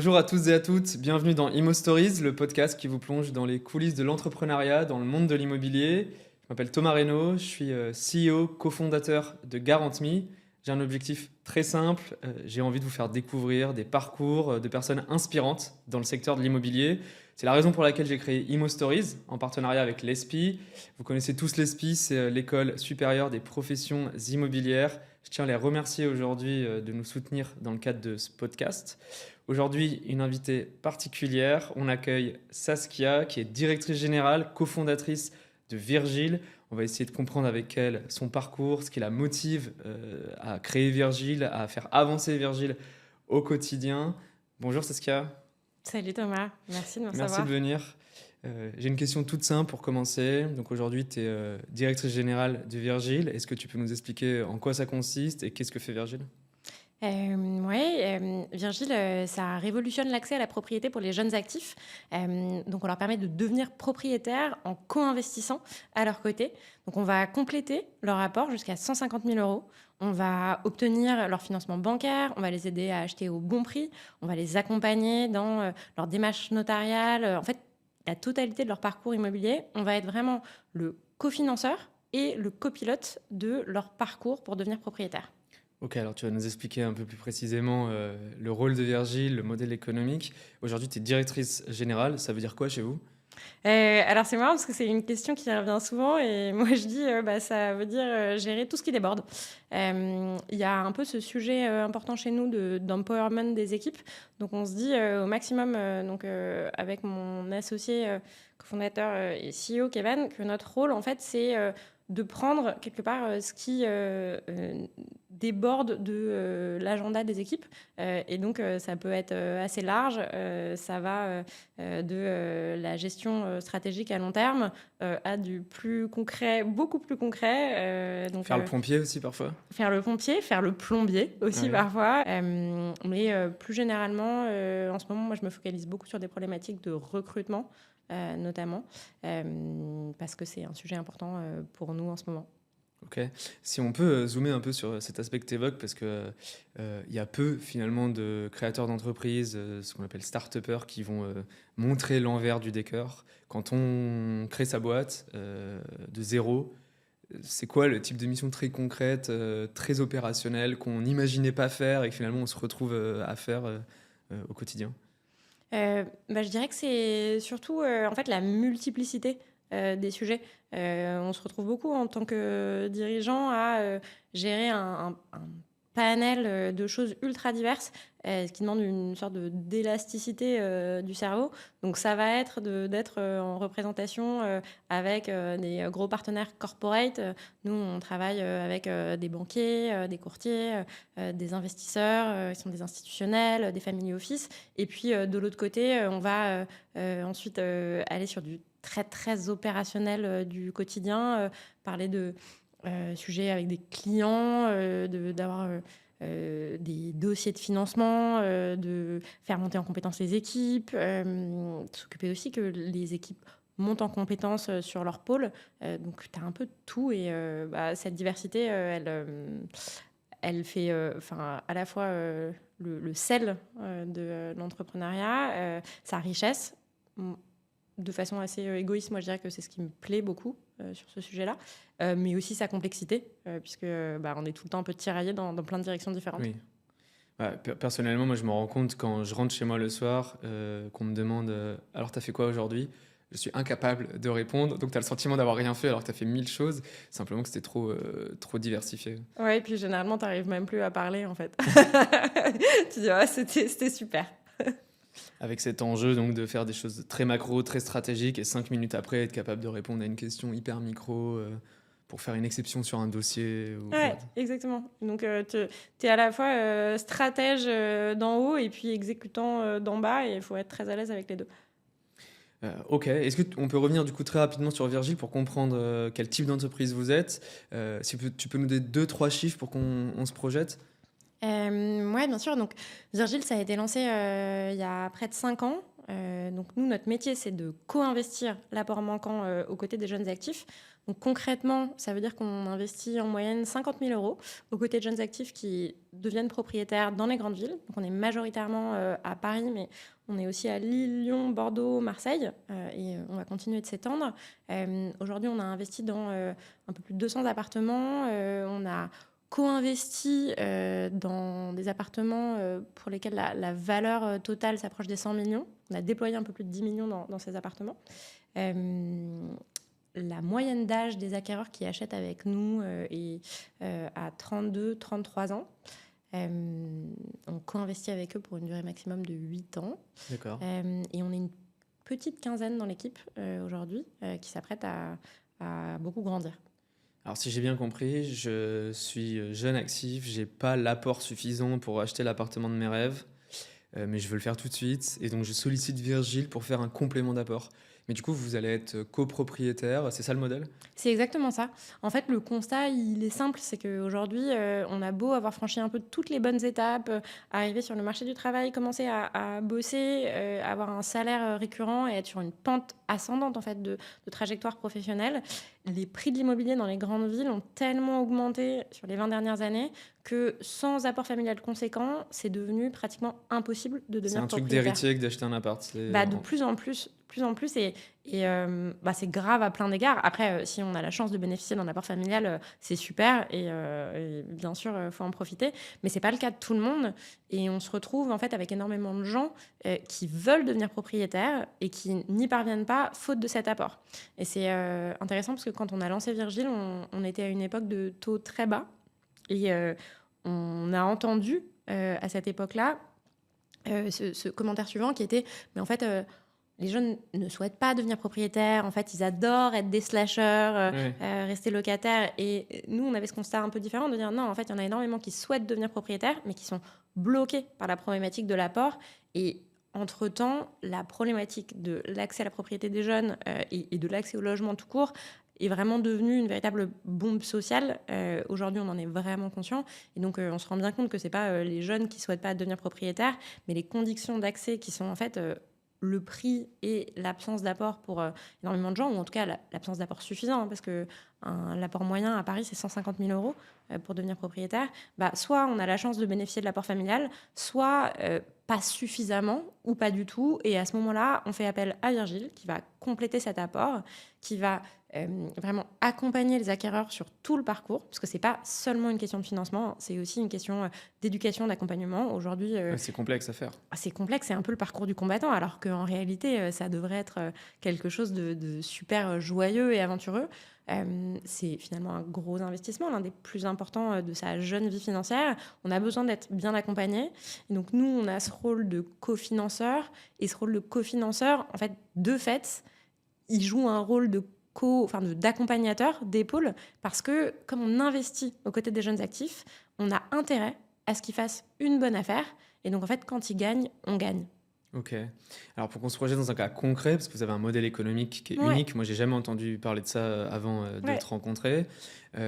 Bonjour à tous et à toutes, bienvenue dans Imo Stories, le podcast qui vous plonge dans les coulisses de l'entrepreneuriat, dans le monde de l'immobilier. Je m'appelle Thomas Reynaud, je suis CEO, cofondateur de GuarantMe. J'ai un objectif très simple, j'ai envie de vous faire découvrir des parcours de personnes inspirantes dans le secteur de l'immobilier. C'est la raison pour laquelle j'ai créé Imo Stories en partenariat avec l'ESPI. Vous connaissez tous l'ESPI, c'est l'école supérieure des professions immobilières. Je tiens à les remercier aujourd'hui de nous soutenir dans le cadre de ce podcast. Aujourd'hui, une invitée particulière. On accueille Saskia, qui est directrice générale, cofondatrice de Virgile. On va essayer de comprendre avec elle son parcours, ce qui la motive à créer Virgile, à faire avancer Virgile au quotidien. Bonjour Saskia. Salut Thomas, merci de me Merci de recevoir. venir. J'ai une question toute simple pour commencer. Donc aujourd'hui, tu es directrice générale de Virgile. Est-ce que tu peux nous expliquer en quoi ça consiste et qu'est-ce que fait Virgile? Ouais, Virgile, ça révolutionne l'accès à la propriété pour les jeunes actifs. Donc, on leur permet de devenir propriétaires en co-investissant à leur côté. Donc, on va compléter leur apport jusqu'à 150 000 euros. On va obtenir leur financement bancaire. On va les aider à acheter au bon prix. On va les accompagner dans leur démarche notariale. En fait, la totalité de leur parcours immobilier. On va être vraiment le cofinanceur et le copilote de leur parcours pour devenir propriétaire. Ok, alors tu vas nous expliquer un peu plus précisément le rôle de Virgile, le modèle économique. Aujourd'hui, tu es directrice générale. Ça veut dire quoi chez vous? Alors c'est marrant parce que c'est une question qui revient souvent et moi je dis ça veut dire gérer tout ce qui déborde. Il y a un peu ce sujet important chez nous d'empowerment des équipes. Donc on se dit au maximum, avec mon associé cofondateur et CEO Kevin, que notre rôle en fait c'est de prendre quelque part ce qui déborde de l'agenda des équipes. Et donc ça peut être assez large. Ça va de la gestion stratégique à long terme à du plus concret, beaucoup plus concret. Faire le pompier aussi parfois? Faire le pompier, faire le plombier aussi Ouais. parfois. Mais plus généralement, en ce moment, moi, je me focalise beaucoup sur des problématiques de recrutement, notamment, parce que c'est un sujet important pour nous en ce moment. Ok. Si on peut zoomer un peu sur cet aspect que tu évoques, parce que il y a peu finalement de créateurs d'entreprises, ce qu'on appelle start-upers, qui vont montrer l'envers du décor. Quand on crée sa boîte de zéro, c'est quoi le type de mission très concrète, très opérationnelle, qu'on n'imaginait pas faire et que finalement on se retrouve à faire au quotidien? Je dirais que c'est surtout en fait la multiplicité des sujets. On se retrouve beaucoup en tant que dirigeant à gérer un panel de choses ultra diverses, ce qui demande une sorte d'élasticité du cerveau. Donc ça va être d'être en représentation avec des gros partenaires corporate. Nous, on travaille avec des banquiers, des courtiers, des investisseurs, qui sont des institutionnels, des family office. Et puis, de l'autre côté, on va ensuite aller sur du très, très opérationnel du quotidien, parler de sujets avec des clients, d'avoir des dossiers de financement, de faire monter en compétence les équipes, s'occuper aussi que les équipes montent en compétence sur leur pôle. Donc, tu as un peu de tout. Et cette diversité, elle fait à la fois le sel de l'entrepreneuriat, sa richesse. De façon assez égoïste, moi je dirais que c'est ce qui me plaît beaucoup sur ce sujet-là, mais aussi sa complexité, puisque on est tout le temps un peu tiraillé dans plein de directions différentes. Oui. Ouais, personnellement, moi je me rends compte quand je rentre chez moi le soir, qu'on me demande alors t'as fait quoi aujourd'hui? Je suis incapable de répondre, donc tu as le sentiment d'avoir rien fait alors que tu as fait 1000 choses, simplement que c'était trop diversifié. Ouais, et puis généralement, tu n'arrives même plus à parler, en fait. Tu dis, ouais, c'était super. Avec cet enjeu donc de faire des choses très macro, très stratégiques, et 5 minutes après être capable de répondre à une question hyper micro pour faire une exception sur un dossier. Ouais, exactement. Donc, tu es à la fois stratège d'en haut et puis exécutant d'en bas, et il faut être très à l'aise avec les deux. Ok, est-ce qu'on peut revenir du coup très rapidement sur Virgile pour comprendre quel type d'entreprise vous êtes? Si tu peux nous donner 2-3 chiffres pour qu'on se projette? Ouais, bien sûr. Donc, Virgile, ça a été lancé il y a près de 5 ans. Donc nous, notre métier, c'est de co-investir l'apport manquant aux côtés des jeunes actifs. Donc concrètement, ça veut dire qu'on investit en moyenne 50 000 euros aux côtés de jeunes actifs qui deviennent propriétaires dans les grandes villes. Donc on est majoritairement à Paris, mais on est aussi à Lille, Lyon, Bordeaux, Marseille, et on va continuer de s'étendre. Aujourd'hui, on a investi dans un peu plus de 200 appartements. On a co-investi dans des appartements pour lesquels la valeur totale s'approche des 100 millions. On a déployé un peu plus de 10 millions dans ces appartements. La moyenne d'âge des acquéreurs qui achètent avec nous est à 32-33 ans. On co-investit avec eux pour une durée maximum de 8 ans. D'accord. Et on est une petite quinzaine dans l'équipe aujourd'hui qui s'apprête à beaucoup grandir. Alors, si j'ai bien compris, je suis jeune actif, j'ai pas l'apport suffisant pour acheter l'appartement de mes rêves, mais je veux le faire tout de suite. Et donc, je sollicite Virgile pour faire un complément d'apport. Mais du coup, vous allez être copropriétaire, c'est ça le modèle? C'est exactement ça. En fait, le constat, il est simple, c'est qu'aujourd'hui, on a beau avoir franchi un peu toutes les bonnes étapes, arriver sur le marché du travail, commencer à bosser, avoir un salaire récurrent et être sur une pente ascendante en fait de trajectoire professionnelle. Les prix de l'immobilier dans les grandes villes ont tellement augmenté sur les 20 dernières années que sans apport familial conséquent, c'est devenu pratiquement impossible de C'est devenir un truc propriétaire. d'héritier que d'acheter un appart. De plus en plus, et c'est grave à plein d'égards. Après, si on a la chance de bénéficier d'un apport familial, c'est super et bien sûr, faut en profiter. Mais c'est pas le cas de tout le monde et on se retrouve en fait avec énormément de gens qui veulent devenir propriétaires et qui n'y parviennent pas faute de cet apport. Et c'est intéressant parce que quand on a lancé Virgile, on était à une époque de taux très bas et on a entendu à cette époque-là ce commentaire suivant qui était mais en fait les jeunes ne souhaitent pas devenir propriétaires. En fait, ils adorent être des slasheurs, rester locataires. Et nous, on avait ce constat un peu différent de dire non, en fait, il y en a énormément qui souhaitent devenir propriétaires, mais qui sont bloqués par la problématique de l'apport. Et entre-temps, la problématique de l'accès à la propriété des jeunes et de l'accès au logement tout court est vraiment devenue une véritable bombe sociale. Aujourd'hui, on en est vraiment conscient. Et donc, on se rend bien compte que ce n'est pas les jeunes qui ne souhaitent pas devenir propriétaires, mais les conditions d'accès qui sont en fait le prix et l'absence d'apport pour énormément de gens, ou en tout cas l'absence d'apport suffisant, parce que l'apport moyen à Paris, c'est 150 000 euros pour devenir propriétaire. Soit on a la chance de bénéficier de l'apport familial, soit pas suffisamment ou pas du tout. Et à ce moment-là, on fait appel à Virgile, qui va compléter cet apport, qui va vraiment accompagner les acquéreurs sur tout le parcours, parce que c'est pas seulement une question de financement, c'est aussi une question d'éducation, d'accompagnement. Aujourd'hui, c'est complexe à faire. C'est complexe, c'est un peu le parcours du combattant, alors qu'en réalité, ça devrait être quelque chose de super joyeux et aventureux. C'est finalement un gros investissement, l'un des plus importants de sa jeune vie financière. On a besoin d'être bien accompagné. Et donc nous, on a ce rôle de cofinanceur, et ce rôle de cofinanceur, en fait, de fait, il joue un rôle d'accompagnateur, d'épaule, parce que comme on investit aux côtés des jeunes actifs, on a intérêt à ce qu'ils fassent une bonne affaire. Et donc, en fait, quand ils gagnent, on gagne. Ok. Alors, pour qu'on se projette dans un cas concret, parce que vous avez un modèle économique qui est unique, moi, j'ai jamais entendu parler de ça avant de te rencontrer.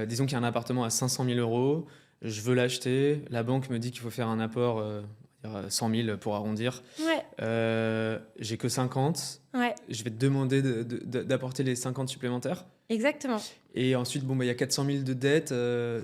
Disons qu'il y a un appartement à 500 000 euros, je veux l'acheter, la banque me dit qu'il faut faire un apport 100 000 pour arrondir. J'ai que 50. Je vais te demander d'apporter les 50 supplémentaires. Exactement. Et ensuite, il y a 400 000 de dettes,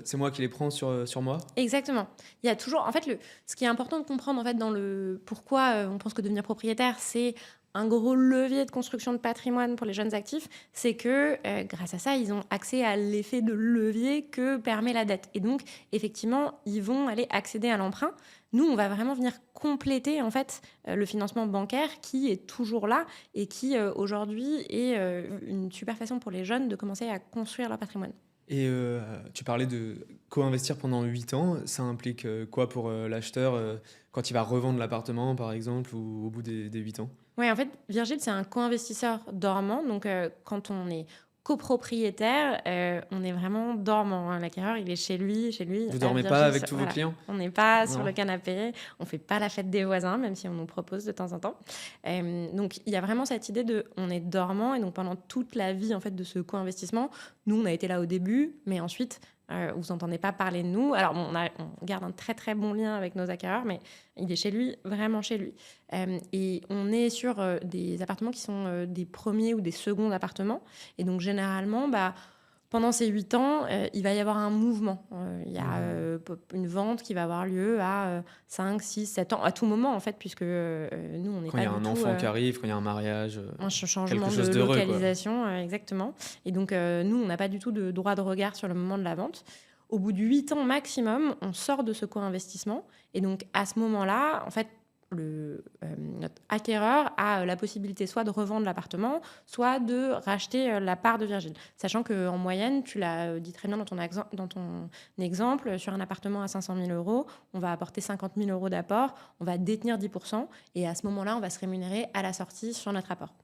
c'est moi qui les prends sur moi. Exactement. Il y a toujours, en fait, ce qui est important de comprendre en fait, dans le pourquoi on pense que devenir propriétaire, c'est un gros levier de construction de patrimoine pour les jeunes actifs, c'est que grâce à ça, ils ont accès à l'effet de levier que permet la dette. Et donc, effectivement, ils vont aller accéder à l'emprunt. Nous, on va vraiment venir compléter en fait le financement bancaire qui est toujours là et qui aujourd'hui est une super façon pour les jeunes de commencer à construire leur patrimoine. Et tu parlais de co-investir pendant 8 ans. Ça implique quoi pour l'acheteur quand il va revendre l'appartement, par exemple, ou au bout des 8 ans? Oui, en fait, Virgile, c'est un co-investisseur dormant. Donc, quand on est copropriétaire, on est vraiment dormant. L'acquéreur, il est chez lui. Vous dormez pas avec tous vos clients? On n'est pas sur le canapé, on fait pas la fête des voisins, même si on nous propose de temps en temps. Donc, il y a vraiment cette idée de on est dormant, et donc pendant toute la vie en fait de ce co-investissement, nous, on a été là au début, mais ensuite, vous n'entendez pas parler de nous. Alors, on garde un très, très bon lien avec nos acquéreurs, mais il est chez lui, vraiment chez lui. Et on est sur des appartements qui sont des premiers ou des seconds appartements. Et donc, généralement, pendant ces 8 ans, il va y avoir un mouvement. Il y a une vente qui va avoir lieu à 5, 6, 7 ans, à tout moment, en fait, puisque nous, on n'est Quand pas il y a du un tout... enfant qui arrive, quand il y a un mariage, un changement quelque de chose d'heureux, quoi. localisation, exactement. Et donc, nous, on n'a pas du tout de droit de regard sur le moment de la vente. Au bout de 8 ans maximum, on sort de ce co-investissement. Et donc, à ce moment-là, en fait, notre acquéreur a la possibilité soit de revendre l'appartement, soit de racheter la part de Virgile. Sachant qu'en moyenne, tu l'as dit très bien dans ton exemple, sur un appartement à 500 000 euros, on va apporter 50 000 euros d'apport, on va détenir 10%, et à ce moment-là, on va se rémunérer à la sortie sur notre apport.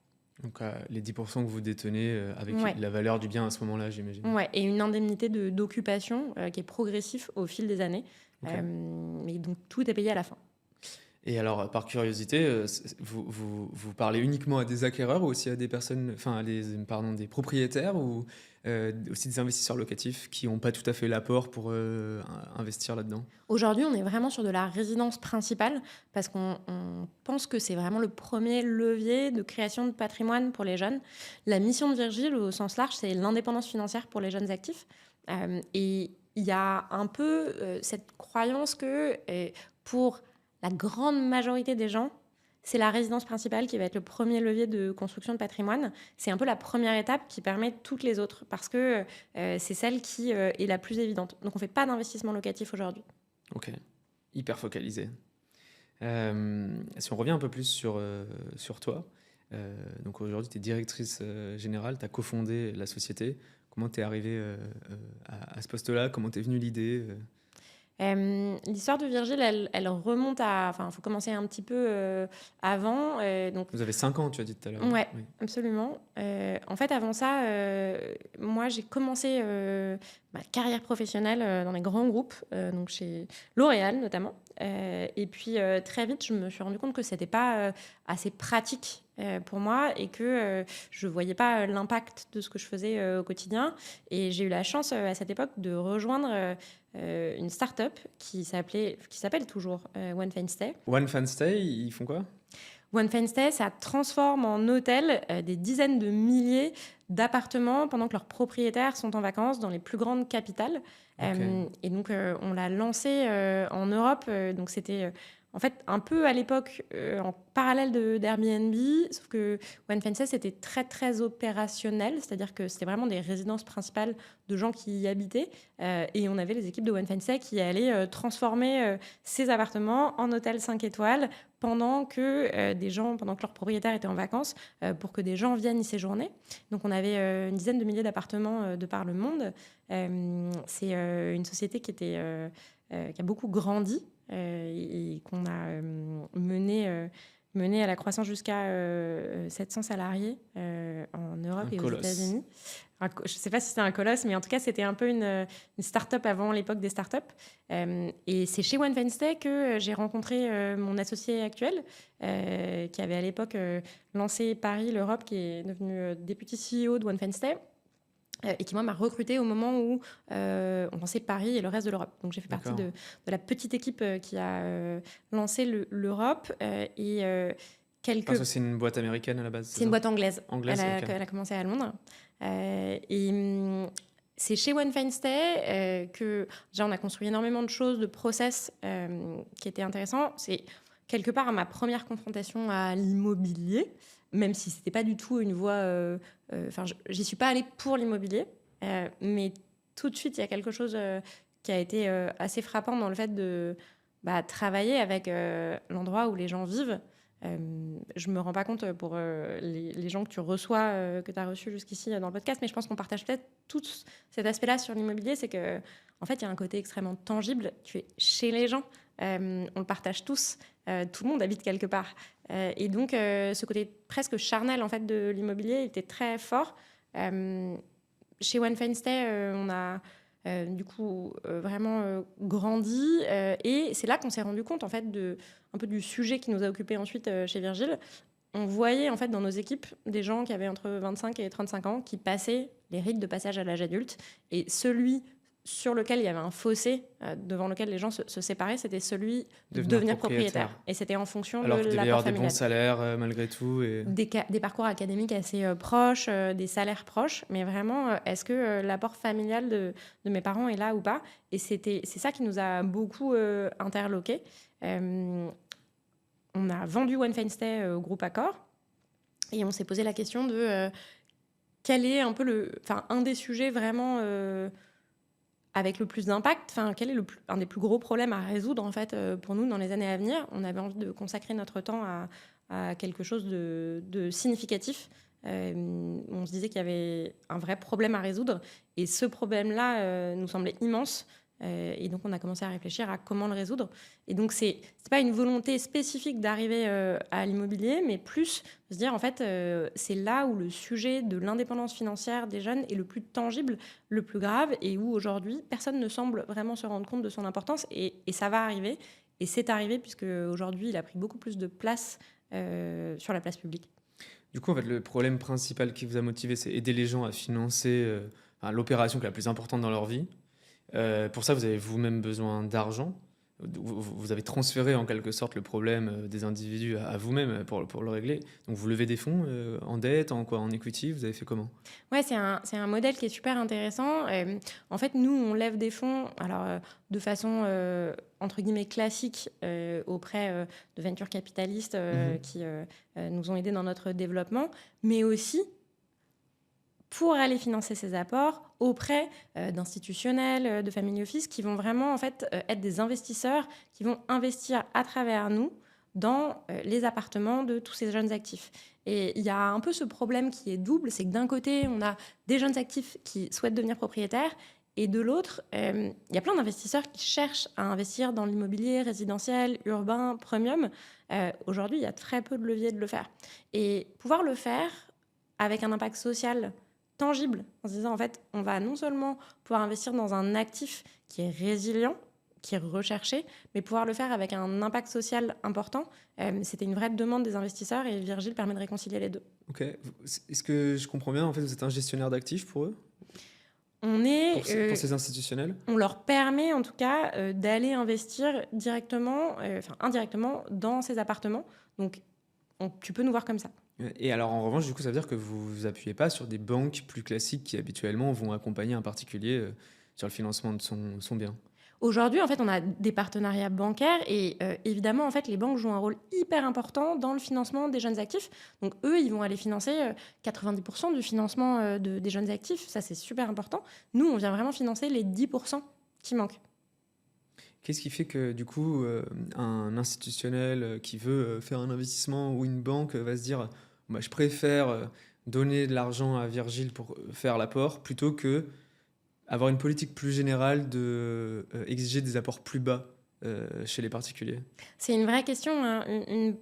Donc les 10% que vous détenez avec Ouais. la valeur du bien à ce moment-là, j'imagine. Ouais, et une indemnité d'occupation qui est progressif au fil des années. Ok. Mais donc, tout est payé à la fin. Et alors, par curiosité, vous parlez uniquement à des acquéreurs ou aussi à des personnes, enfin, des propriétaires ou aussi des investisseurs locatifs qui n'ont pas tout à fait l'apport pour investir là-dedans? Aujourd'hui, on est vraiment sur de la résidence principale parce qu'on pense que c'est vraiment le premier levier de création de patrimoine pour les jeunes. La mission de Virgile, au sens large, c'est l'indépendance financière pour les jeunes actifs. Et il y a un peu cette croyance que pour la grande majorité des gens, c'est la résidence principale qui va être le premier levier de construction de patrimoine. C'est un peu la première étape qui permet toutes les autres parce que c'est celle qui est la plus évidente. Donc on ne fait pas d'investissement locatif aujourd'hui. Ok, hyper focalisé. Si on revient un peu plus sur toi, donc aujourd'hui tu es directrice générale, tu as cofondé la société. Comment tu es arrivée à ce poste-là? Comment t'es venue l'idée? L'histoire de Virgile, elle remonte à... Enfin, il faut commencer un petit peu avant. Donc, Vous avez 5 ans, tu as dit tout à l'heure. ouais, Oui. absolument. En fait, avant ça, moi, j'ai commencé ma carrière professionnelle dans les grands groupes, donc chez L'Oréal notamment. Et puis, très vite, je me suis rendu compte que c'était pas assez pratique pour moi et que je voyais pas l'impact de ce que je faisais au quotidien. Et j'ai eu la chance à cette époque de rejoindre une start-up qui s'appelle toujours One Fine Stay. One Fan Stay, ils font quoi? One Fine Stay, ça transforme en hôtel des dizaines de milliers d'appartements pendant que leurs propriétaires sont en vacances dans les plus grandes capitales. Ok. Et donc, on l'a lancé en Europe. Donc, c'était en fait un peu à l'époque en parallèle d'Airbnb, sauf que One Fine Stay, c'était très, très opérationnel. C'est-à-dire que c'était vraiment des résidences principales de gens qui y habitaient. Et on avait les équipes de One Fine Stay qui allaient transformer ces appartements en hôtels 5 étoiles pendant que leurs propriétaires étaient en vacances, pour que des gens viennent y séjourner. Donc on avait une dizaine de milliers d'appartements de par le monde. C'est une société qui a beaucoup grandi et qu'on a mené à la croissance jusqu'à 700 salariés en Europe et aux colosse. États-Unis. Je ne sais pas si c'est un colosse, mais en tout cas, c'était un peu une start-up avant l'époque des start-up. Et c'est chez One Fine Stay que j'ai rencontré mon associé actuel, qui avait à l'époque lancé Paris, l'Europe, qui est devenu député CEO de One Fine Stay. Et qui, moi, m'a recruté au moment où on lançait Paris et le reste de l'Europe. Donc, j'ai fait partie de la petite équipe qui a lancé l'Europe. Parce que c'est une boîte américaine à la base. C'est une boîte anglaise. Anglaise, ok. Elle a commencé à Londres. C'est chez One Fine Stay que déjà on a construit énormément de choses, de process qui étaient intéressants. C'est quelque part ma première confrontation à l'immobilier, même si c'était pas du tout une voie. J'y suis pas allée pour l'immobilier, mais tout de suite il y a quelque chose qui a été assez frappant dans le fait de travailler avec l'endroit où les gens vivent. Je me rends pas compte pour les gens que tu reçois, que tu as reçus jusqu'ici dans le podcast, mais je pense qu'on partage peut-être tout cet aspect-là sur l'immobilier, c'est que en fait, il y a un côté extrêmement tangible. Tu es chez les gens, on le partage tous, tout le monde habite quelque part, et donc ce côté presque charnel en fait de l'immobilier était très fort. Chez One Fine Stay, on a du coup vraiment grandi, et c'est là qu'on s'est rendu compte en fait un peu du sujet qui nous a occupés ensuite chez Virgile. On voyait en fait dans nos équipes des gens qui avaient entre 25 et 35 ans qui passaient les rites de passage à l'âge adulte, et celui sur lequel il y avait un fossé devant lequel les gens se séparaient, c'était celui de devenir propriétaire. Et c'était en fonction Alors de qu'il devait y l'apport avoir des bons familial. salaires malgré tout. Et... Des parcours académiques assez proches, des salaires proches, mais vraiment, est-ce que l'apport familial de mes parents est là ou pas? Et c'est ça qui nous a beaucoup interloqués. On a vendu One Fine Stay au groupe Accor et on s'est posé la question de quel est un peu un des sujets vraiment avec le plus d'impact, quel est un des plus gros problèmes à résoudre en fait pour nous dans les années à venir. On avait envie de consacrer notre temps à quelque chose de significatif. On se disait qu'il y avait un vrai problème à résoudre et ce problème-là nous semblait immense. Et donc, on a commencé à réfléchir à comment le résoudre. Et donc, c'est pas une volonté spécifique d'arriver à l'immobilier, mais plus de se dire, en fait, c'est là où le sujet de l'indépendance financière des jeunes est le plus tangible, le plus grave, et où aujourd'hui, personne ne semble vraiment se rendre compte de son importance. Et ça va arriver. Et c'est arrivé, puisque aujourd'hui, il a pris beaucoup plus de place sur la place publique. Du coup, en fait, le problème principal qui vous a motivé, c'est aider les gens à financer l'opération qui est la plus importante dans leur vie. Pour ça, vous avez vous-même besoin d'argent. Vous avez transféré en quelque sorte le problème des individus à vous-même pour le régler. Donc vous levez des fonds en dette, en equity, vous avez fait comment? Ouais, c'est un modèle qui est super intéressant. En fait, nous, on lève des fonds de façon entre guillemets classique auprès de venture capitalistes qui nous ont aidés dans notre développement, mais aussi pour aller financer ces apports auprès d'institutionnels, de family office qui vont vraiment en fait être des investisseurs qui vont investir à travers nous dans les appartements de tous ces jeunes actifs. Et il y a un peu ce problème qui est double, c'est que d'un côté, on a des jeunes actifs qui souhaitent devenir propriétaires et de l'autre, il y a plein d'investisseurs qui cherchent à investir dans l'immobilier résidentiel, urbain, premium. Aujourd'hui, il y a très peu de leviers de le faire. Et pouvoir le faire avec un impact social tangible, en se disant en fait, on va non seulement pouvoir investir dans un actif qui est résilient, qui est recherché, mais pouvoir le faire avec un impact social important. C'était une vraie demande des investisseurs et Virgile permet de réconcilier les deux. Ok. Est-ce que je comprends bien, en fait, vous êtes un gestionnaire d'actifs pour eux? On est... Pour ces institutionnels? On leur permet en tout cas d'aller investir directement, indirectement dans ces appartements. Donc, tu peux nous voir comme ça. Et alors, en revanche, du coup, ça veut dire que vous vous appuyez pas sur des banques plus classiques qui, habituellement, vont accompagner un particulier sur le financement de son bien? Aujourd'hui, en fait, on a des partenariats bancaires et évidemment, en fait, les banques jouent un rôle hyper important dans le financement des jeunes actifs. Donc, eux, ils vont aller financer 90% du financement des jeunes actifs. Ça, c'est super important. Nous, on vient vraiment financer les 10% qui manquent. Qu'est-ce qui fait que, du coup, un institutionnel qui veut faire un investissement ou une banque va se dire bah, je préfère donner de l'argent à Virgile pour faire l'apport plutôt que avoir une politique plus générale de exiger des apports plus bas chez les particuliers? C'est une vraie question, hein.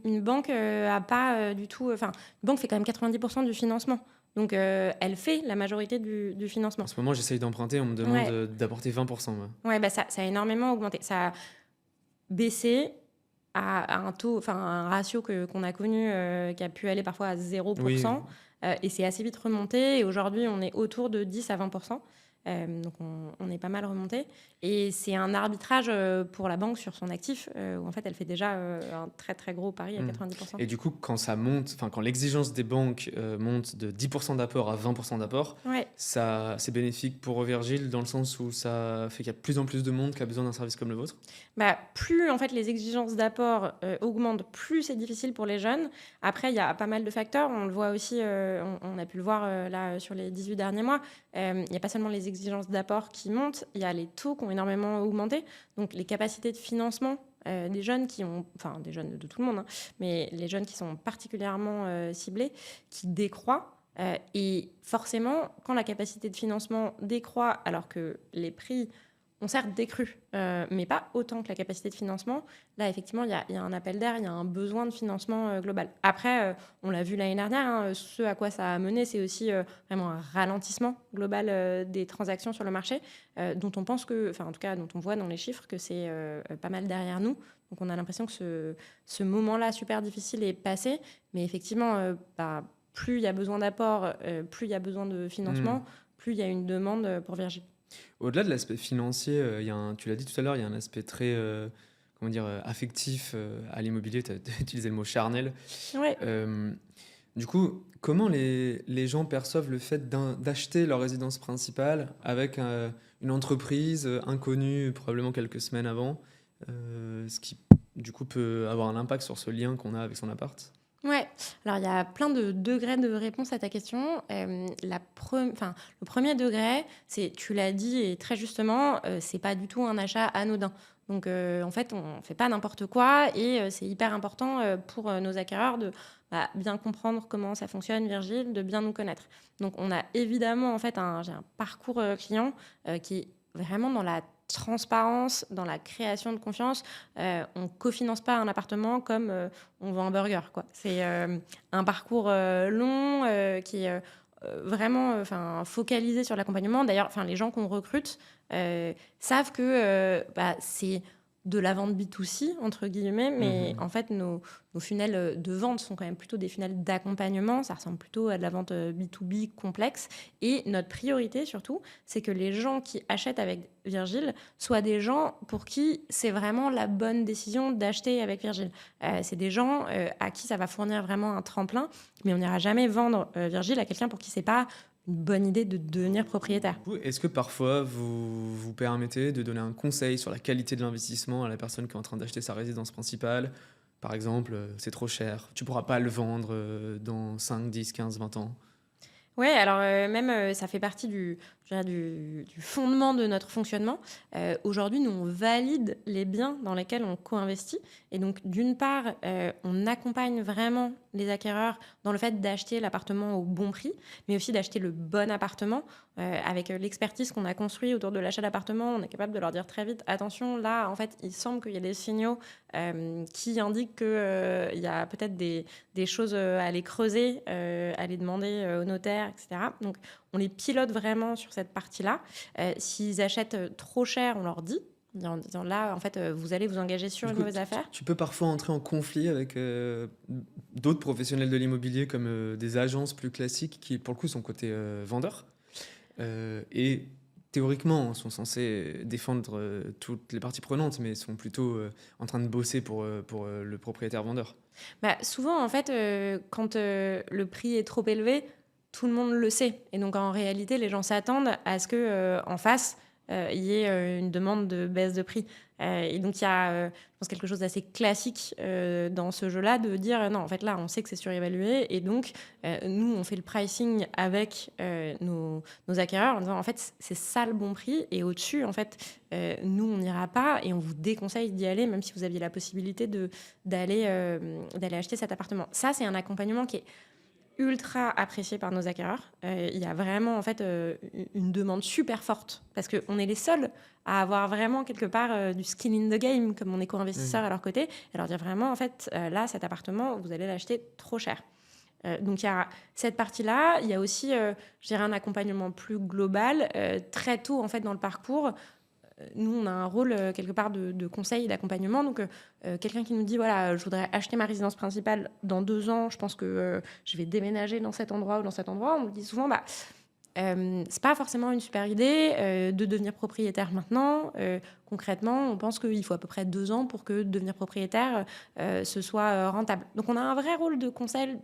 Une banque a pas du tout... Enfin, une banque fait quand même 90% du financement. Donc, elle fait la majorité du financement. En ce moment, j'essaye d'emprunter, on me demande d'apporter 20%. Moi. Ouais, bah ça a énormément augmenté. Ça a baissé à un taux, enfin un ratio qu'on a connu qui a pu aller parfois à 0%. Oui. Et c'est assez vite remonté. Et aujourd'hui, on est autour de 10 à 20%. Donc on est pas mal remonté et c'est un arbitrage pour la banque sur son actif où en fait elle fait déjà un très très gros pari à 90%. Et du coup quand ça monte, enfin quand l'exigence des banques monte de 10% d'apport à 20% d'apport, ça c'est bénéfique pour Virgile dans le sens où ça fait qu'il y a de plus en plus de monde qui a besoin d'un service comme le vôtre? Bah, plus en fait les exigences d'apport augmentent, plus c'est difficile pour les jeunes. Après il y a pas mal de facteurs, on le voit aussi, on a pu le voir là sur les 18 derniers mois. Il n'y a pas seulement les exigences d'apport qui montent, il y a les taux qui ont énormément augmenté. Donc les capacités de financement des jeunes qui ont, enfin des jeunes de tout le monde, hein, mais les jeunes qui sont particulièrement ciblés, qui décroît. Et forcément, quand la capacité de financement décroît alors que les prix ont certes décru, mais pas autant que la capacité de financement. Là, effectivement, il y a un appel d'air, il y a un besoin de financement global. Après, on l'a vu l'année dernière, hein, ce à quoi ça a mené, c'est aussi vraiment un ralentissement global des transactions sur le marché, dont on pense que, enfin en tout cas, dont on voit dans les chiffres que c'est pas mal derrière nous. Donc on a l'impression que ce moment-là super difficile est passé, mais effectivement, plus il y a besoin d'apport, plus il y a besoin de financement, plus il y a une demande pour Virgile. Au-delà de l'aspect financier, il y a tu l'as dit tout à l'heure, il y a un aspect très, comment dire, affectif, à l'immobilier. Tu as utilisé le mot charnel. Ouais. Hem, du coup, comment les gens perçoivent le fait d'acheter leur résidence principale avec, une entreprise, inconnue probablement quelques semaines avant? Ce qui, du coup, peut avoir un impact sur ce lien qu'on a avec son appart? Ouais, alors il y a plein de degrés de réponse à ta question. Le premier degré, c'est, tu l'as dit et très justement, c'est pas du tout un achat anodin. Donc, en fait, on fait pas n'importe quoi et c'est hyper important pour nos acquéreurs de bien comprendre comment ça fonctionne, Virgile, de bien nous connaître. Donc, on a évidemment en fait j'ai un parcours client qui est vraiment dans la transparence, dans la création de confiance. On cofinance pas un appartement comme on vend un burger, quoi. C'est un parcours long qui est vraiment focalisé sur l'accompagnement. D'ailleurs, les gens qu'on recrute savent que c'est de la vente B2C, entre guillemets, mais Mmh. en fait, nos funnels de vente sont quand même plutôt des funnels d'accompagnement. Ça ressemble plutôt à de la vente B2B complexe. Et notre priorité, surtout, c'est que les gens qui achètent avec Virgile soient des gens pour qui c'est vraiment la bonne décision d'acheter avec Virgile. C'est des gens à qui ça va fournir vraiment un tremplin, mais on n'ira jamais vendre Virgile à quelqu'un pour qui c'est pas une bonne idée de devenir propriétaire. Du coup, est-ce que parfois vous vous permettez de donner un conseil sur la qualité de l'investissement à la personne qui est en train d'acheter sa résidence principale? Par exemple, c'est trop cher, tu pourras pas le vendre, dans 5, 10, 15, 20 ans. Ouais, alors même ça fait partie je dirais du fondement de notre fonctionnement. Aujourd'hui, nous, on valide les biens dans lesquels on co-investit et donc d'une part, on accompagne vraiment les acquéreurs dans le fait d'acheter l'appartement au bon prix, mais aussi d'acheter le bon appartement. Avec l'expertise qu'on a construite autour de l'achat d'appartement, on est capable de leur dire très vite: «Attention, là, en fait, il semble qu'il y a des signaux, qui indiquent que, il y a peut-être des choses, à aller creuser, à aller demander, au notaire» et cetera. Donc on les pilote vraiment sur cette partie-là. S'ils achètent, trop cher, on leur dit, en disant: «Là, en fait, vous allez vous engager sur Du une coup, mauvaise affaire». tu peux parfois entrer en conflit avec, d'autres professionnels de l'immobilier comme, des agences plus classiques qui, pour le coup, sont côté, vendeurs, et théoriquement sont censés défendre, toutes les parties prenantes, mais sont plutôt, en train de bosser pour, le propriétaire vendeur. Souvent, en fait, quand, le prix est trop élevé, tout le monde le sait et donc en réalité, les gens s'attendent à ce que, en face, il y ait, une demande de baisse de prix. Et donc il y a, je pense quelque chose d'assez classique, dans ce jeu-là de dire: «Non, en fait, là, on sait que c'est surévalué» et donc nous, on fait le pricing avec, nos acquéreurs en disant: «En fait, c'est ça le bon prix et au-dessus, en fait, nous, on n'ira pas et on vous déconseille d'y aller même si vous aviez la possibilité d'aller acheter cet appartement». Ça, c'est un accompagnement qui est ultra apprécié par nos acquéreurs. Il y a vraiment en fait une demande super forte parce qu'on est les seuls à avoir vraiment quelque part du skin in the game comme on est Mmh. co-investisseur à leur côté et leur dire vraiment en fait là cet appartement vous allez l'acheter trop cher. Donc il y a cette partie-là, il y a aussi je dirais un accompagnement plus global très tôt en fait dans le parcours. Nous, on a un rôle quelque part de conseil et d'accompagnement. Donc, quelqu'un qui nous dit, voilà, je voudrais acheter ma résidence principale dans 2 ans, je pense que je vais déménager dans cet endroit ou dans cet endroit. On nous dit souvent, c'est pas forcément une super idée de devenir propriétaire maintenant. Concrètement, on pense qu'il faut à peu près 2 ans pour que devenir propriétaire, ce soit rentable. Donc, on a un vrai rôle de conseil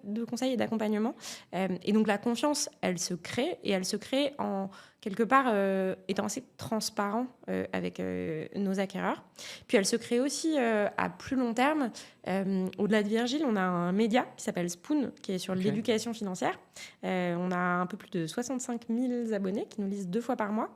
et d'accompagnement. Et donc, la confiance, elle se crée et elle se crée en quelque part étant assez transparent avec nos acquéreurs. Puis, elle se crée aussi à plus long terme. Au-delà de Virgile, on a un média qui s'appelle Spoon, qui est sur OK. l'éducation financière. On a un peu plus de 65 000 abonnés qui nous lisent 2 fois par mois.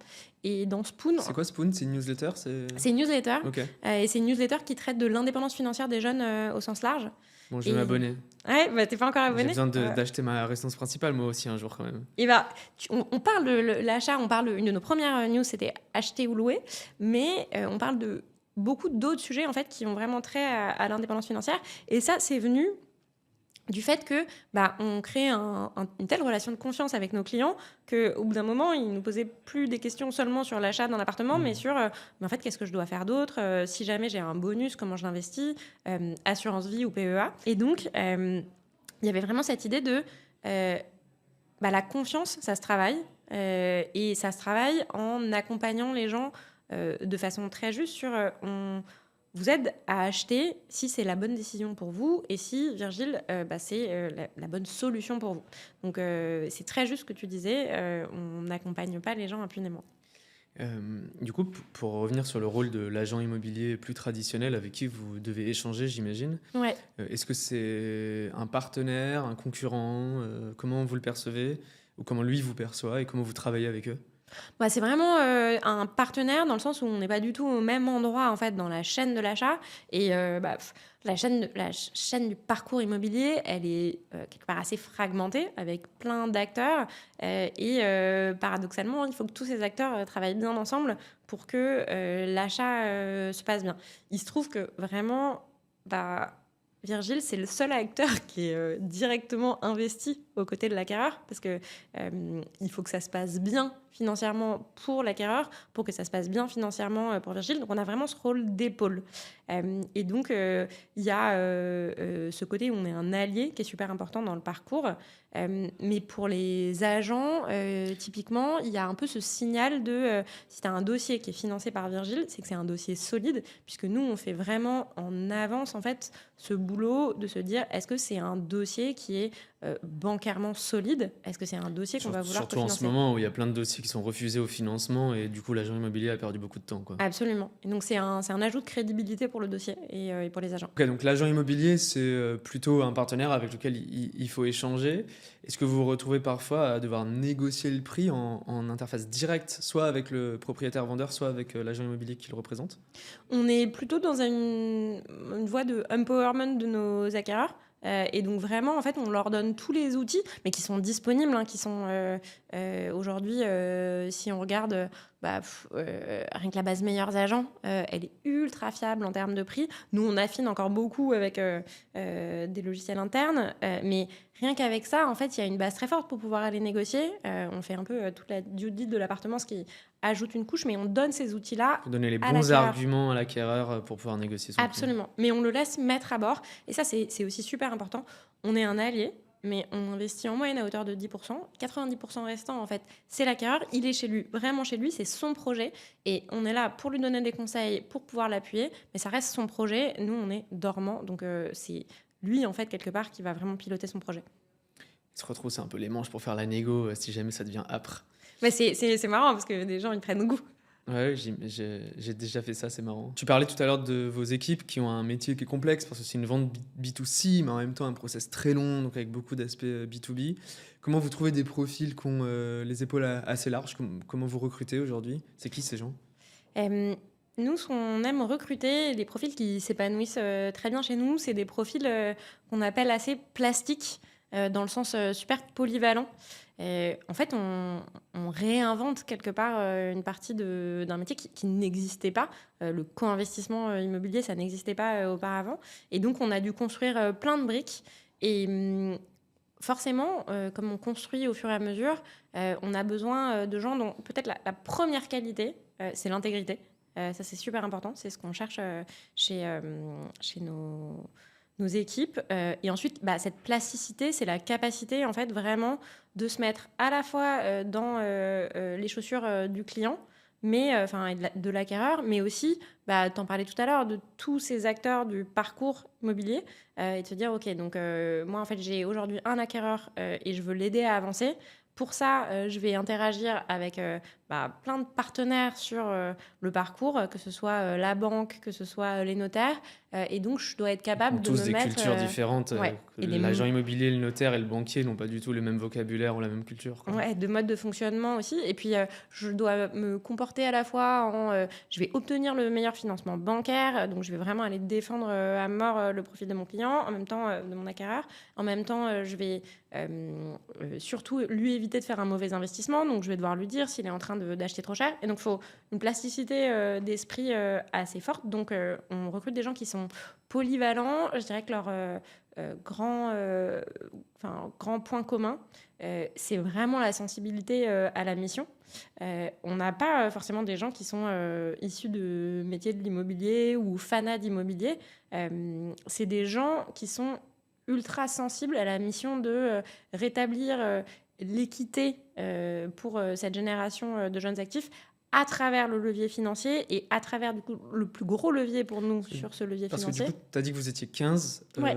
Et dans Spoon, C'est quoi Spoon? C'est une newsletter? c'est une newsletter. OK. Et c'est une newsletter qui traite de l'indépendance financière des jeunes au sens large. Bon, je vais Et m'abonner. ouais, t'es pas encore J'ai abonné? besoin d'acheter ma résidence principale, moi aussi, un jour, quand même. Et on parle de l'achat, une de nos premières news, c'était acheter ou louer, mais on parle de beaucoup d'autres sujets en fait qui ont vraiment trait à l'indépendance financière. Et ça, c'est venu du fait que on crée une telle relation de confiance avec nos clients qu'au bout d'un moment, ils nous posaient plus des questions seulement sur l'achat d'un appartement, mais Mmh. sur mais en fait, qu'est-ce que je dois faire d'autre si jamais j'ai un bonus, comment je l'investis, assurance vie ou PEA. Et donc, il y avait vraiment cette idée de la confiance, ça se travaille. Et ça se travaille en accompagnant les gens de façon très juste sur... on vous aide à acheter si c'est la bonne décision pour vous et si, Virgile, c'est la bonne solution pour vous. Donc, c'est très juste ce que tu disais. On n'accompagne pas les gens impunément. Du coup, pour revenir sur le rôle de l'agent immobilier plus traditionnel avec qui vous devez échanger, j'imagine, Ouais. est-ce que c'est un partenaire, un concurrent, comment vous le percevez ou comment lui vous perçoit et comment vous travaillez avec eux? C'est vraiment un partenaire dans le sens où on n'est pas du tout au même endroit en fait dans la chaîne de l'achat et la chaîne du parcours immobilier, elle est quelque part assez fragmentée avec plein d'acteurs paradoxalement, il faut que tous ces acteurs travaillent bien ensemble pour que l'achat se passe bien. Il se trouve que vraiment, Virgile, c'est le seul acteur qui est directement investi aux côtés de l'acquéreur parce que il faut que ça se passe bien financièrement pour l'acquéreur, pour que ça se passe bien financièrement pour Virgile. Donc, on a vraiment ce rôle d'épaule. Et donc, il y a ce côté où on est un allié qui est super important dans le parcours. Mais pour les agents, typiquement, il y a un peu ce signal de si tu as un dossier qui est financé par Virgile, c'est que c'est un dossier solide, puisque nous, on fait vraiment en avance, en fait, ce boulot de se dire, est-ce que c'est un dossier qui est bancairement solide? Est-ce que c'est un dossier qu'on va vouloir Surtout en ce cofinancer? moment où il y a plein de dossiers qui sont refusés au financement et du coup l'agent immobilier a perdu beaucoup de temps, quoi. Absolument. Et donc, c'est un ajout de crédibilité pour le dossier et pour les agents. Ok, donc l'agent immobilier, c'est plutôt un partenaire avec lequel il faut échanger. Est-ce que vous vous retrouvez parfois à devoir négocier le prix en interface directe, soit avec le propriétaire-vendeur, soit avec l'agent immobilier qui le représente? On est plutôt dans une voie de empowerment de nos acquéreurs. Et donc vraiment, en fait, on leur donne tous les outils, mais qui sont disponibles, qui sont aujourd'hui, si on regarde, rien que la base meilleurs agents, elle est ultra fiable en termes de prix. Nous, on affine encore beaucoup avec des logiciels internes, mais rien qu'avec ça, en fait, il y a une base très forte pour pouvoir aller négocier. On fait un peu toute la due dite de l'appartement, ce qui ajoute une couche, mais on donne ces outils-là Pour donner les à bons l'acquéreur. arguments à l'acquéreur pour pouvoir négocier son prix. Absolument. Mais on le laisse mettre à bord. Et ça, c'est aussi super important. On est un allié, mais on investit en moyenne à hauteur de 10%. 90% restant, en fait, c'est l'acquéreur. Il est chez lui, vraiment chez lui. C'est son projet. Et on est là pour lui donner des conseils, pour pouvoir l'appuyer. Mais ça reste son projet. Nous, on est dormant. Donc, c'est lui, en fait, quelque part, qui va vraiment piloter son projet. Il se retrouve, c'est un peu les manches pour faire la négo si jamais ça devient âpre. Mais c'est marrant parce que des gens, ils prennent goût. Ouais, j'ai déjà fait ça, c'est marrant. Tu parlais tout à l'heure de vos équipes qui ont un métier qui est complexe parce que c'est une vente B2C, mais en même temps un process très long, donc avec beaucoup d'aspects B2B. Comment vous trouvez des profils qui ont les épaules assez larges? Comment vous recrutez aujourd'hui? C'est qui ces gens? Nous, ce qu'on aime recruter, des profils qui s'épanouissent très bien chez nous, c'est des profils qu'on appelle assez plastiques, dans le sens super polyvalent. En fait, on réinvente quelque part une partie d'un métier qui n'existait pas. Le co-investissement immobilier, ça n'existait pas auparavant. Et donc, on a dû construire plein de briques. Et forcément, comme on construit au fur et à mesure, on a besoin de gens dont peut-être la première qualité, c'est l'intégrité. Ça, c'est super important. C'est ce qu'on cherche chez nos équipes. Et ensuite, cette plasticité, c'est la capacité, en fait, vraiment de se mettre à la fois dans les chaussures du client, mais et de l'acquéreur, mais aussi, t'en parlais tout à l'heure, de tous ces acteurs du parcours immobilier, et de se dire, OK, donc moi, en fait, j'ai aujourd'hui un acquéreur et je veux l'aider à avancer. Pour ça, je vais interagir avec plein de partenaires sur le parcours, que ce soit la banque, que ce soit les notaires. Et donc, je dois être Ils capable ont de tous me des mettre... cultures différentes. ouais. Et L'agent immobilier, le notaire et le banquier n'ont pas du tout le même vocabulaire ou la même culture, quoi. Ouais, de mode de fonctionnement aussi. Et puis, je dois me comporter à la fois en... je vais obtenir le meilleur financement bancaire, donc je vais vraiment aller défendre à mort le profil de mon client, en même temps de mon acquéreur. En même temps, je vais surtout lui éviter de faire un mauvais investissement, donc je vais devoir lui dire s'il est en train d'acheter trop cher. Et donc, il faut une plasticité d'esprit assez forte. Donc, on recrute des gens qui sont polyvalents. Je dirais que leur grand point commun, c'est vraiment la sensibilité à la mission. On n'a pas forcément des gens qui sont issus de métiers de l'immobilier ou fanats d'immobilier. C'est des gens qui sont ultra sensibles à la mission de rétablir l'équité pour cette génération de jeunes actifs à travers le levier financier et à travers du coup le plus gros levier pour nous sur ce levier Parce que financier. du coup, tu as dit que vous étiez 15. Ouais.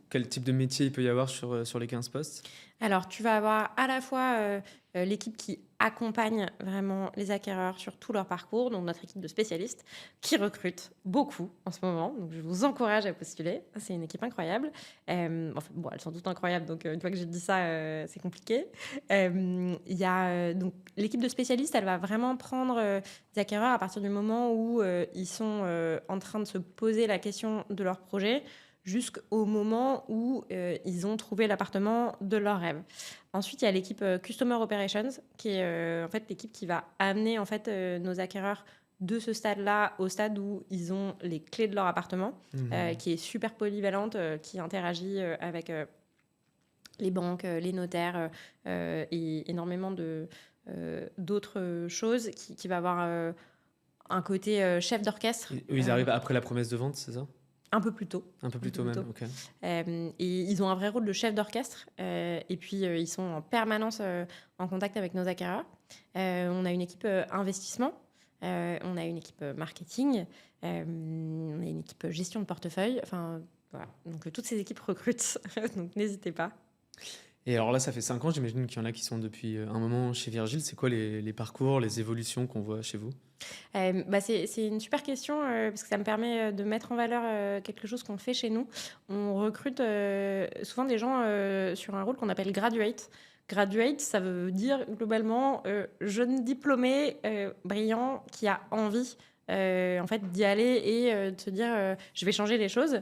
Quel type de métier il peut y avoir sur les 15 postes? Alors, tu vas avoir à la fois l'équipe qui accompagne vraiment les acquéreurs sur tout leur parcours, donc notre équipe de spécialistes, qui recrute beaucoup en ce moment. Donc, je vous encourage à postuler. C'est une équipe incroyable. Enfin, bon, elles sont toutes incroyables, donc une fois que j'ai dit ça, c'est compliqué. Il y a donc l'équipe de spécialistes, elle va vraiment prendre les acquéreurs à partir du moment où ils sont en train de se poser la question de leur projet, jusqu'au moment où ils ont trouvé l'appartement de leur rêve. Ensuite, il y a l'équipe Customer Operations, qui est en fait l'équipe qui va amener en fait nos acquéreurs de ce stade-là au stade où ils ont les clés de leur appartement, qui est super polyvalente, qui interagit avec les banques, les notaires et énormément d'autres choses, qui va avoir un côté chef d'orchestre. Eux, ils arrivent après la promesse de vente, c'est ça? Un peu plus tôt. Un peu plus tôt même, ok. Et ils ont un vrai rôle de chef d'orchestre. Et puis, ils sont en permanence en contact avec nos acquéreurs. On a une équipe investissement. On a une équipe marketing. On a une équipe gestion de portefeuille. Enfin, voilà. Donc, toutes ces équipes recrutent. Donc, n'hésitez pas. Et alors là, ça fait 5 ans, j'imagine qu'il y en a qui sont depuis un moment chez Virgile. C'est quoi les parcours, les évolutions qu'on voit chez vous? C'est une super question parce que ça me permet de mettre en valeur quelque chose qu'on fait chez nous. On recrute souvent des gens sur un rôle qu'on appelle graduate. Graduate, ça veut dire globalement jeune diplômé brillant qui a envie en fait d'y aller et de se dire je vais changer les choses,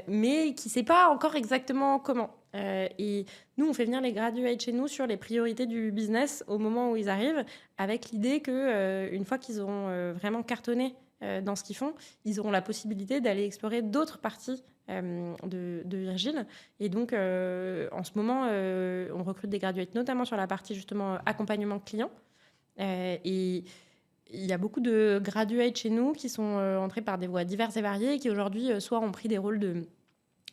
mais qui ne sait pas encore exactement comment. Et nous, on fait venir les graduates chez nous sur les priorités du business au moment où ils arrivent, avec l'idée que une fois qu'ils auront vraiment cartonné dans ce qu'ils font, ils auront la possibilité d'aller explorer d'autres parties de Virgile. Et donc, en ce moment, on recrute des graduates, notamment sur la partie justement accompagnement client. Et il y a beaucoup de graduates chez nous qui sont entrés par des voies diverses et variées et qui aujourd'hui soit ont pris des rôles de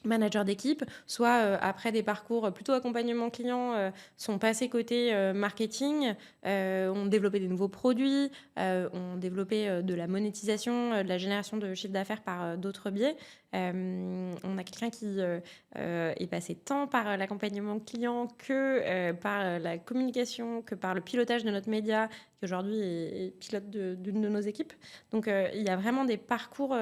manager d'équipe, soit après des parcours plutôt accompagnement client, sont passés côté marketing, ont développé des nouveaux produits, ont développé de la monétisation, de la génération de chiffre d'affaires par d'autres biais. On a quelqu'un qui est passé tant par l'accompagnement client que par la communication, que par le pilotage de notre média, qui aujourd'hui est pilote d'une de nos équipes. Donc il y a vraiment des parcours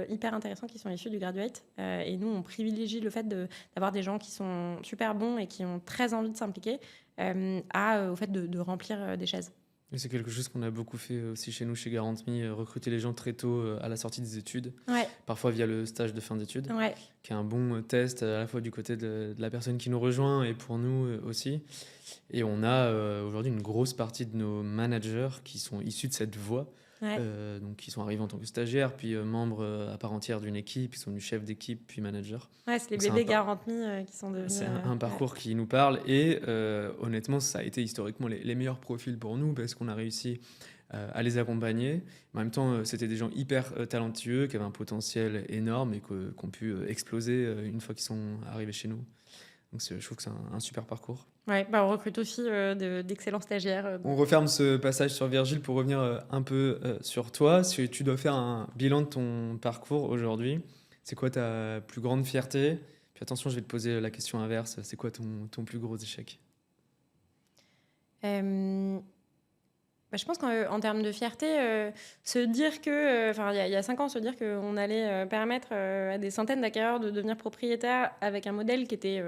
hyper intéressants qui sont issus du graduate. Et nous, on privilégie le fait d'avoir des gens qui sont super bons et qui ont très envie de s'impliquer au fait de remplir des chaises. Et c'est quelque chose qu'on a beaucoup fait aussi chez nous, chez Garant.me, recruter les gens très tôt à la sortie des études, Ouais. parfois via le stage de fin d'études, Ouais. qui est un bon test à la fois du côté de la personne qui nous rejoint et pour nous aussi. Et on a aujourd'hui une grosse partie de nos managers qui sont issus de cette voie, Ouais. donc qui sont arrivés en tant que stagiaires, puis membres à part entière d'une équipe, ils sont devenus chefs d'équipe, puis managers. Ouais, c'est les Donc, bébés Garant.me qui sont devenus... C'est un parcours qui nous parle et honnêtement, ça a été historiquement les meilleurs profils pour nous parce qu'on a réussi à les accompagner. En même temps, c'était des gens hyper talentueux qui avaient un potentiel énorme et qui ont pu exploser une fois qu'ils sont arrivés chez nous. Donc je trouve que c'est un super parcours. Ouais, bah on recrute aussi d'excellents stagiaires. On referme ce passage sur Virgile pour revenir un peu sur toi. Si tu dois faire un bilan de ton parcours aujourd'hui, c'est quoi ta plus grande fierté? Puis attention, je vais te poser la question inverse. C'est quoi ton plus gros échec? Je pense qu'en termes de fierté, se dire que, il y a 5 ans, se dire qu'on allait permettre à des centaines d'acquéreurs de devenir propriétaires avec un modèle qui était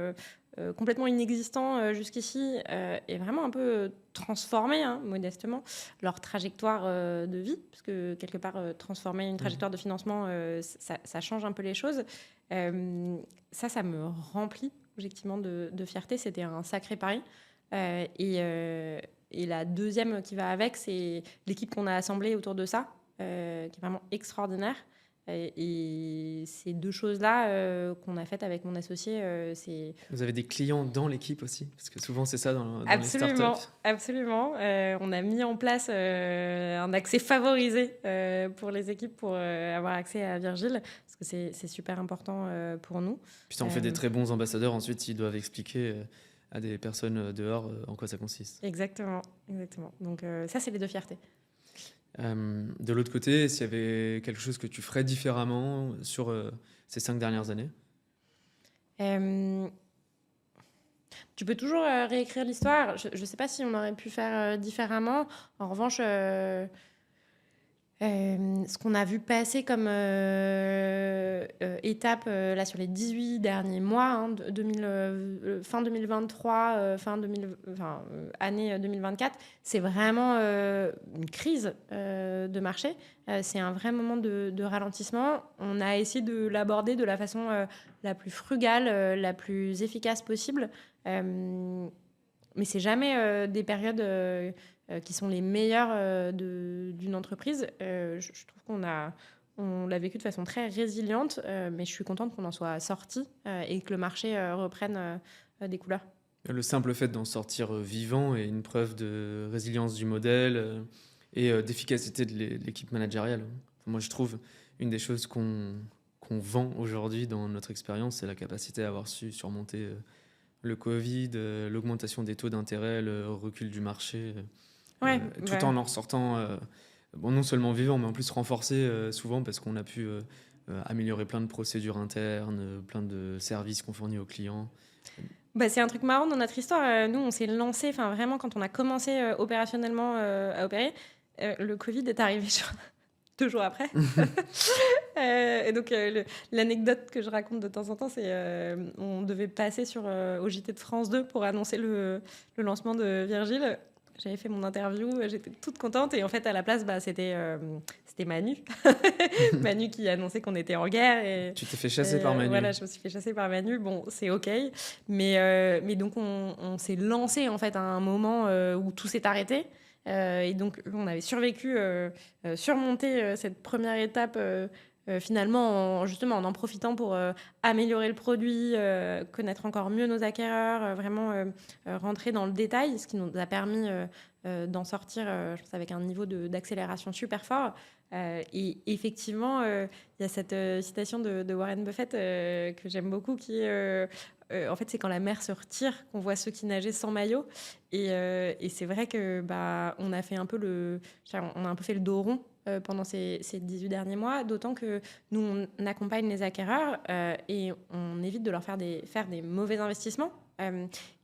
complètement inexistant jusqu'ici est vraiment un peu transformé, hein, modestement, leur trajectoire de vie, parce que quelque part, transformer une trajectoire de financement, ça change un peu les choses. Ça me remplit objectivement de fierté. C'était un sacré pari. Et la deuxième qui va avec, c'est l'équipe qu'on a assemblée autour de ça, qui est vraiment extraordinaire. Et ces deux choses-là qu'on a faites avec mon associé, c'est... Vous avez des clients dans l'équipe aussi? Parce que souvent, c'est ça dans les startups. Absolument. On a mis en place un accès favorisé pour les équipes pour avoir accès à Virgile, parce que c'est super important pour nous. Puis on fait des très bons ambassadeurs. Ensuite, ils doivent expliquer à des personnes dehors en quoi ça consiste. Exactement, exactement. Donc ça, c'est les deux fiertés. De l'autre côté, s'il y avait quelque chose que tu ferais différemment sur ces 5 dernières années? Euh, Tu peux toujours réécrire l'histoire. Je ne sais pas si on aurait pu faire différemment. En revanche, ce qu'on a vu passer comme étape là, sur les 18 derniers mois, hein, fin 2023, année 2024, c'est vraiment une crise de marché. C'est un vrai moment de ralentissement. On a essayé de l'aborder de la façon la plus frugale, la plus efficace possible. Mais c'est jamais des périodes qui sont les meilleures d'une entreprise. Je trouve on l'a vécu de façon très résiliente, mais je suis contente qu'on en soit sorti et que le marché reprenne des couleurs. Le simple fait d'en sortir vivant est une preuve de résilience du modèle et d'efficacité de l'équipe managériale. Moi, je trouve une des choses qu'on vend aujourd'hui dans notre expérience, c'est la capacité à avoir su surmonter le Covid, l'augmentation des taux d'intérêt, le recul du marché, Ouais, tout en ressortant non seulement vivant, mais en plus renforcé souvent parce qu'on a pu améliorer plein de procédures internes, plein de services qu'on fournit aux clients. Bah, c'est un truc marrant dans notre histoire. Nous, on s'est lancé, enfin vraiment, quand on a commencé opérationnellement à opérer, le Covid est arrivé 2 jours après. Et donc, l'anecdote que je raconte de temps en temps, c'est on devait passer au JT de France 2 pour annoncer le lancement de Virgile. J'avais fait mon interview, j'étais toute contente. Et en fait, à la place, c'était Manu. Manu qui annonçait qu'on était en guerre. Et, tu t'es fait chasser par Manu. Voilà, je me suis fait chasser par Manu. Bon, c'est OK. Mais donc, on s'est lancé en fait à un moment où tout s'est arrêté. Et donc, on avait survécu, surmonté cette première étape finalement, justement, en profitant pour améliorer le produit, connaître encore mieux nos acquéreurs, vraiment rentrer dans le détail, ce qui nous a permis d'en sortir, je pense, avec un niveau d'accélération super fort. Et effectivement, il y a cette citation de Warren Buffett que j'aime beaucoup, qui est en fait, c'est quand la mer se retire qu'on voit ceux qui nageaient sans maillot. Et c'est vrai que on a un peu fait le dos rond pendant ces 18 derniers mois, d'autant que nous, on accompagne les acquéreurs et on évite de leur faire des mauvais investissements.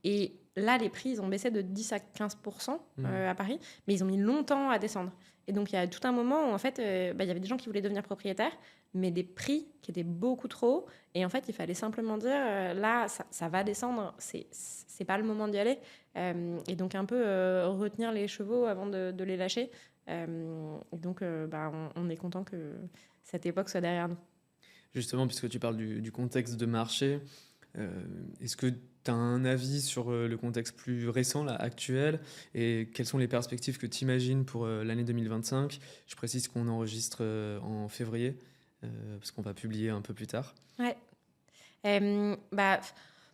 Et là, les prix, ils ont baissé de 10 à 15% à Paris, mais ils ont mis longtemps à descendre. Et donc, il y a tout un moment où, en fait, il y avait des gens qui voulaient devenir propriétaires, mais des prix qui étaient beaucoup trop hauts. Et en fait, il fallait simplement dire, là, ça va descendre, c'est pas le moment d'y aller. Et donc, un peu retenir les chevaux avant de les lâcher. Et donc, on est content que cette époque soit derrière nous. Justement, puisque tu parles du contexte de marché, est-ce que tu as un avis sur le contexte plus récent, là, actuel, et quelles sont les perspectives que tu imagines pour l'année 2025? Je précise qu'on enregistre en février, parce qu'on va publier un peu plus tard. Ouais.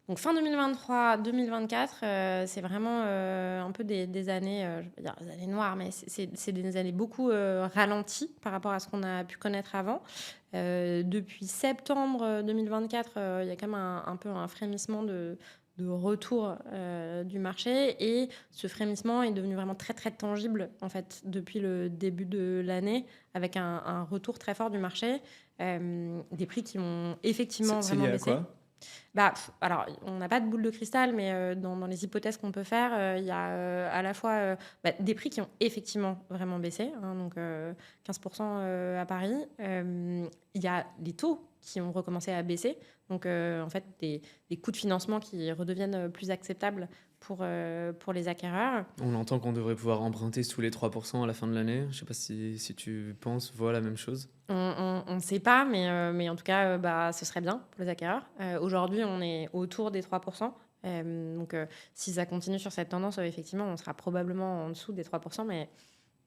Donc fin 2023-2024, c'est vraiment un peu des années, je vais dire des années noires, mais c'est des années beaucoup ralenties par rapport à ce qu'on a pu connaître avant. Depuis septembre 2024, il y a quand même un peu un frémissement de retour du marché, et ce frémissement est devenu vraiment très très tangible en fait depuis le début de l'année, avec un retour très fort du marché, des prix qui ont effectivement C'est vraiment lié à baissé. quoi? Alors, on n'a pas de boule de cristal, mais dans les hypothèses qu'on peut faire, il y a à la fois des prix qui ont effectivement vraiment baissé, hein, donc 15% à Paris. Il y a les taux qui ont recommencé à baisser, donc en fait des coûts de financement qui redeviennent plus acceptables pour les acquéreurs. On entend qu'on devrait pouvoir emprunter sous les 3% à la fin de l'année. Je ne sais pas si tu vois la même chose. On ne sait pas, mais en tout cas, ce serait bien pour les acquéreurs. Aujourd'hui, on est autour des 3%. Donc, si ça continue sur cette tendance, effectivement, on sera probablement en dessous des 3%, mais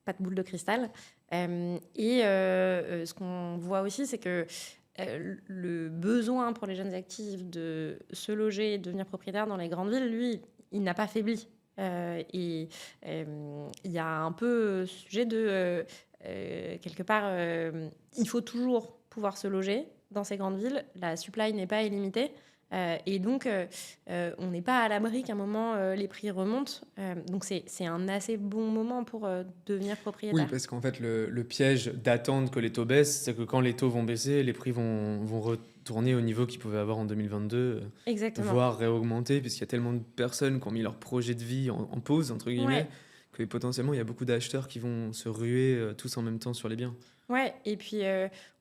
pas de boule de cristal. Ce qu'on voit aussi, c'est que le besoin pour les jeunes actifs de se loger et de devenir propriétaire dans les grandes villes, lui, il n'a pas faibli. Il y a un peu ce sujet de... quelque part, il faut toujours pouvoir se loger dans ces grandes villes. La supply n'est pas illimitée. Et donc, on n'est pas à l'abri qu'à un moment, les prix remontent. Donc, c'est un assez bon moment pour devenir Oui, propriétaire. parce qu'en fait, le piège d'attendre que les taux baissent, c'est que quand les taux vont baisser, les prix vont retourner au niveau qu'ils pouvaient avoir en 2022, Exactement. voire réaugmenter, puisqu'il y a tellement de personnes qui ont mis leur projet de vie en pause, entre Ouais. guillemets, que potentiellement, il y a beaucoup d'acheteurs qui vont se ruer tous en même temps sur les biens. Ouais, et puis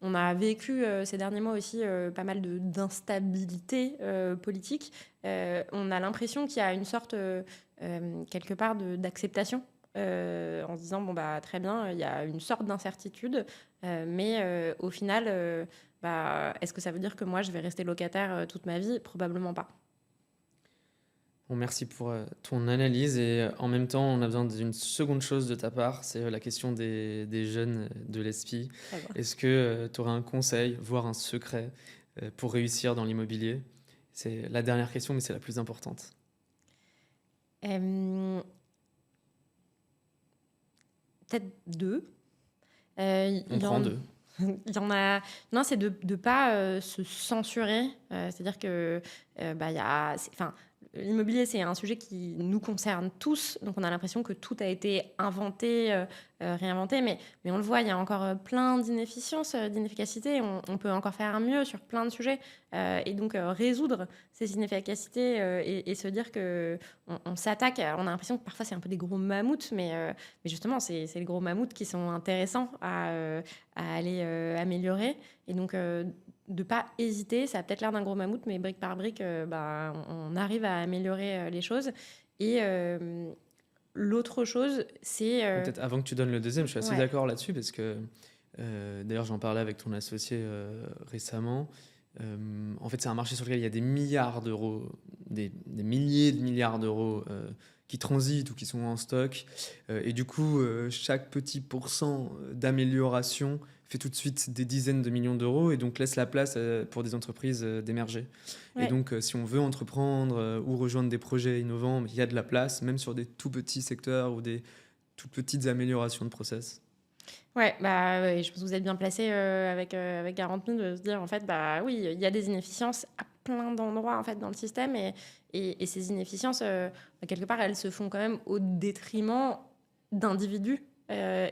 on a vécu ces derniers mois aussi pas mal d'instabilité politique. On a l'impression qu'il y a une sorte, quelque part, d'acceptation en se disant, bon, bah, très bien, il y a une sorte d'incertitude, mais au final, bah, est-ce que ça veut dire que moi, je vais rester locataire toute ma vie? Probablement pas. Bon, merci pour ton analyse et en même temps, on a besoin d'une seconde chose de ta part, c'est la question des jeunes de l'ESPI. Très bien. Est-ce que tu aurais un conseil, voire un secret pour réussir dans l'immobilier? C'est la dernière question, mais c'est la plus importante. Euh, Peut-être deux. On Il prend en, deux. il y en a. Non, c'est de ne pas se censurer. C'est-à-dire que bah, enfin, l'immobilier, c'est un sujet qui nous concerne tous. Donc, on a l'impression que tout a été inventé, réinventé. Mais on le voit, il y a encore plein d'inefficiences, d'inefficacités. On peut encore faire mieux sur plein de sujets. Et donc, résoudre ces inefficacités et se dire qu'on s'attaque. On a l'impression que parfois, c'est un peu des gros mammouths. Mais justement, c'est les gros mammouths qui sont intéressants à aller améliorer. Et donc, de pas hésiter, ça a peut-être l'air d'un gros mammouth, mais brique par brique, bah, on arrive à améliorer les choses. Et l'autre chose, c'est... Peut-être avant que tu donnes le deuxième, je suis assez ouais, d'accord là-dessus parce que d'ailleurs j'en parlais avec ton associé récemment. En fait, c'est un marché sur lequel il y a des milliards d'euros, des milliers de milliards d'euros qui transitent ou qui sont en stock. Et du coup, chaque petit pourcent d'amélioration fait tout de suite des dizaines de millions d'euros et donc laisse la place pour des entreprises d'émerger. Et ouais. donc, si on veut entreprendre ou rejoindre des projets innovants, il y a de la place, même sur des tout petits secteurs ou des toutes petites améliorations de process. Ouais, bah, ouais, je pense que vous êtes bien placé avec 40 000 de se dire, en fait, bah oui, il y a des inefficiences à plein d'endroits en fait, dans le système. Et ces inefficiences, bah, quelque part, elles se font quand même au détriment d'individus.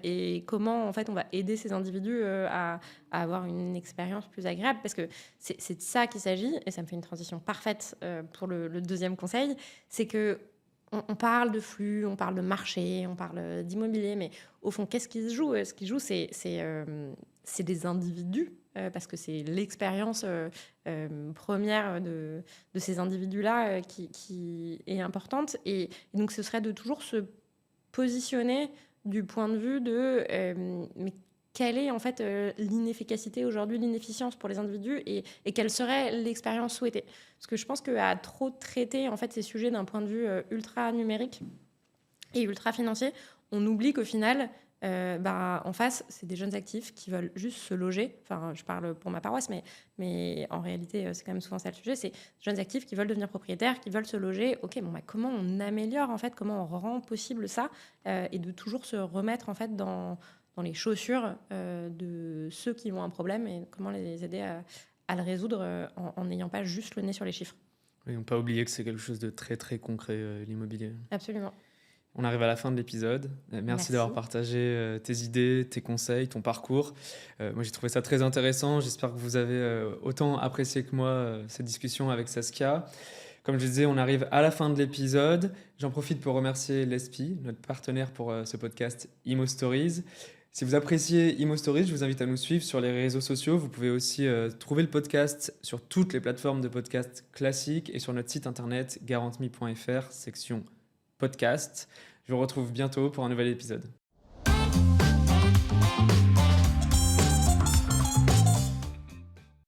Et comment, en fait, on va aider ces individus à avoir une expérience plus agréable. Parce que c'est de ça qu'il s'agit. Et ça me fait une transition parfaite pour le deuxième conseil. C'est que on parle de flux, on parle de marché, on parle d'immobilier, mais au fond, qu'est-ce qui se joue? Ce qui se joue, c'est des individus, parce que c'est l'expérience première de ces individus-là qui est importante. Et donc, ce serait de toujours se positionner du point de vue de mais quelle est en fait l'inefficacité aujourd'hui, l'inefficience pour les individus et quelle serait l'expérience souhaitée. Parce que je pense qu'à trop traiter en fait ces sujets d'un point de vue ultra numérique et ultra financier, on oublie qu'au final, bah, en face, c'est des jeunes actifs qui veulent juste se loger. Enfin, je parle pour ma paroisse, mais en réalité, c'est quand même souvent ça le sujet. C'est des jeunes actifs qui veulent devenir propriétaires, qui veulent se loger. Ok, bon, bah, comment on améliore, en fait, comment on rend possible ça et de toujours se remettre, en fait, dans les chaussures de ceux qui ont un problème et comment les aider à le résoudre en n'ayant pas juste le nez sur les chiffres. Et on ne pas oublier que c'est quelque chose de très très concret, l'immobilier. Absolument. On arrive à la fin de l'épisode. Merci d'avoir Merci. partagé tes idées, tes conseils, ton parcours. Moi, j'ai trouvé ça très intéressant. J'espère que vous avez autant apprécié que moi cette discussion avec Saskia. Comme je disais, on arrive à la fin de l'épisode. J'en profite pour remercier l'ESPI, notre partenaire pour ce podcast Imo Stories. Si vous appréciez Imo Stories, je vous invite à nous suivre sur les réseaux sociaux. Vous pouvez aussi trouver le podcast sur toutes les plateformes de podcast classiques et sur notre site internet garantme.fr, section podcast. Je vous retrouve bientôt pour un nouvel épisode.